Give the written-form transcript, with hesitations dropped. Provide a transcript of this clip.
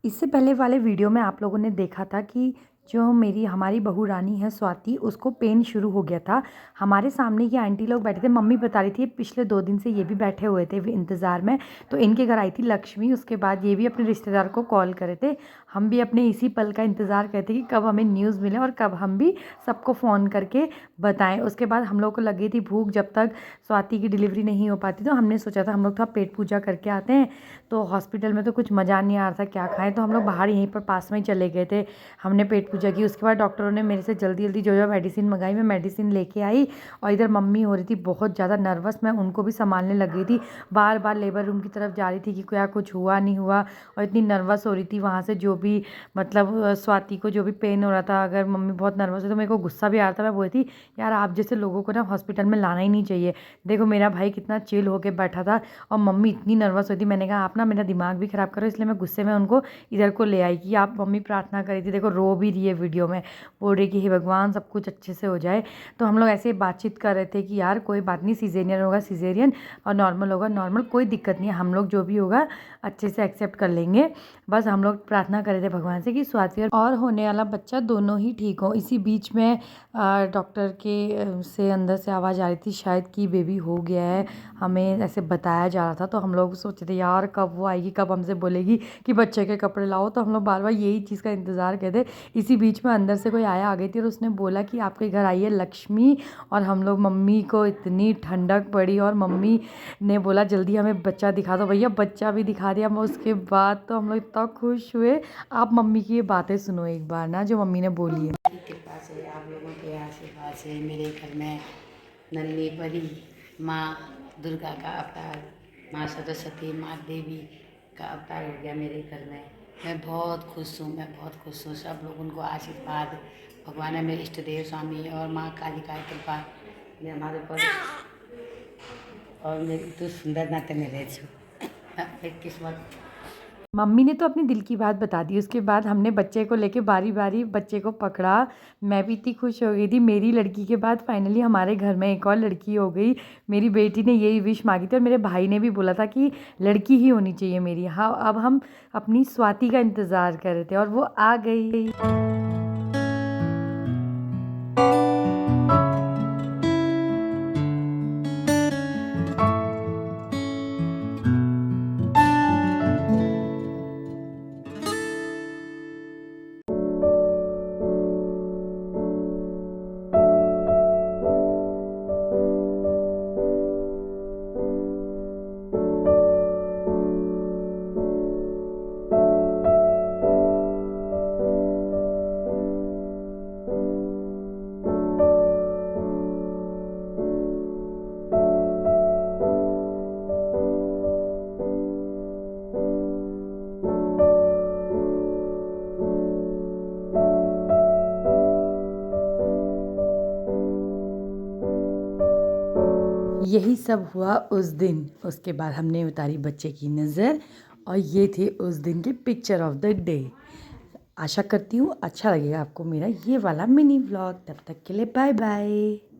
इससे पहले वाले वीडियो में आप लोगों ने देखा था कि जो हमारी बहू रानी है स्वाति, उसको पेन शुरू हो गया था। हमारे सामने ये आंटी लोग बैठे थे, मम्मी बता रही थी पिछले 2 दिन से ये भी बैठे हुए थे इंतज़ार में। तो इनके घर आई थी लक्ष्मी, उसके बाद ये भी अपने रिश्तेदार को कॉल करे थे। हम भी अपने इसी पल का इंतज़ार करते कि कब हमें न्यूज़ मिले और कब हम भी सबको फ़ोन करके बताएं। उसके बाद हम लोग को लगी थी भूख, जब तक स्वाति की डिलीवरी नहीं हो पाती, तो हमने सोचा था हम लोग थोड़ा पेट पूजा करके आते हैं। तो हॉस्पिटल में तो कुछ मज़ा नहीं आ रहा था क्या खाएं, तो हम लोग बाहर यहीं पर पास में ही चले गए थे। हमने पेट पूजा की। उसके बाद डॉक्टरों ने मेरे से जल्दी जल्दी जो मेडिसिन मंगाई, मैं मेडिसिन लेके आई। और इधर मम्मी हो रही थी बहुत ज़्यादा नर्वस, मैं उनको भी संभालने लग गई थी। बार बार लेबर रूम की तरफ जा रही थी कि क्या कुछ हुआ नहीं हुआ, और इतनी नर्वस हो रही थी वहाँ से। जो भी मतलब स्वाति को जो भी पेन हो रहा था, अगर मम्मी बहुत नर्वस है तो मेरे को गुस्सा भी आ रहा था। मैं बोली थी यार आप जैसे लोगों को ना हॉस्पिटल में लाना ही नहीं चाहिए। देखो मेरा भाई कितना चिल होके बैठा था और मम्मी इतनी नर्वस हुई थी। मैंने कहा आप ना मेरा दिमाग भी ख़राब करो, इसलिए मैं गुस्से में उनको इधर को ले आई कि आप मम्मी प्रार्थना करी थी। देखो रो भी रही है वीडियो में, बोल रही कि हे भगवान सब कुछ अच्छे से हो जाए। तो हम लोग ऐसे ही बातचीत कर रहे थे कि यार कोई बात नहीं, सीज़ेरियन होगा सीज़ेरियन और नॉर्मल होगा नॉर्मल, कोई दिक्कत नहीं है, हम लोग जो भी होगा अच्छे से एक्सेप्ट कर लेंगे। बस हम लोग प्रार्थना कर रहे थे भगवान से कि स्वाति और होने वाला बच्चा दोनों ही ठीक हो। इसी बीच में डॉक्टर के से अंदर से आवाज़ आ रही थी शायद कि बेबी हो गया है, हमें ऐसे बताया जा रहा था। तो हम लोग सोचे थे यार कब वो आएगी, कब हमसे बोलेगी कि बच्चे के कपड़े लाओ। तो हम लोग बार बार यही चीज़ का इंतज़ार करते। इसी बीच में अंदर से कोई आया आ गई थी और उसने बोला कि आपके घर आई है लक्ष्मी। और हम लोग, मम्मी को इतनी ठंडक पड़ी और मम्मी ने बोला जल्दी हमें बच्चा दिखा दो। भैया बच्चा भी दिखा दिया। उसके बाद तो हम लोग इतना खुश हुए। आप मम्मी की ये बातें सुनो एक बार ना, जो मम्मी ने बोली है। कृपा से, आप लोगों के आशीर्वाद से मेरे घर में नन्ही परी माँ दुर्गा का अवतार, माँ सरस्वती, माँ देवी का अवतार हो गया मेरे घर में। मैं बहुत खुश हूँ, मैं बहुत खुश हूँ। सब लोग उनको आशीर्वाद, भगवान है मेरे इष्ट देव स्वामी और माँ काली का कृपा ये हमारे ऊपर और मेरी तो सुंदर नाते में रह छो एक किस्मत। मम्मी ने तो अपनी दिल की बात बता दी। उसके बाद हमने बच्चे को लेके बारी बारी बच्चे को पकड़ा। मैं भी इतनी खुश हो गई थी। मेरी लड़की के बाद फाइनली हमारे घर में एक और लड़की हो गई। मेरी बेटी ने यही विश मांगी थी और मेरे भाई ने भी बोला था कि लड़की ही होनी चाहिए मेरी। हाँ, अब हम अपनी स्वाति का इंतज़ार कर रहे थे और वो आ गई। यही सब हुआ उस दिन। उसके बाद हमने उतारी बच्चे की नज़र और ये थे उस दिन के पिक्चर ऑफ द डे। आशा करती हूँ अच्छा लगेगा आपको मेरा ये वाला मिनी व्लॉग। तब तक के लिए बाय बाय।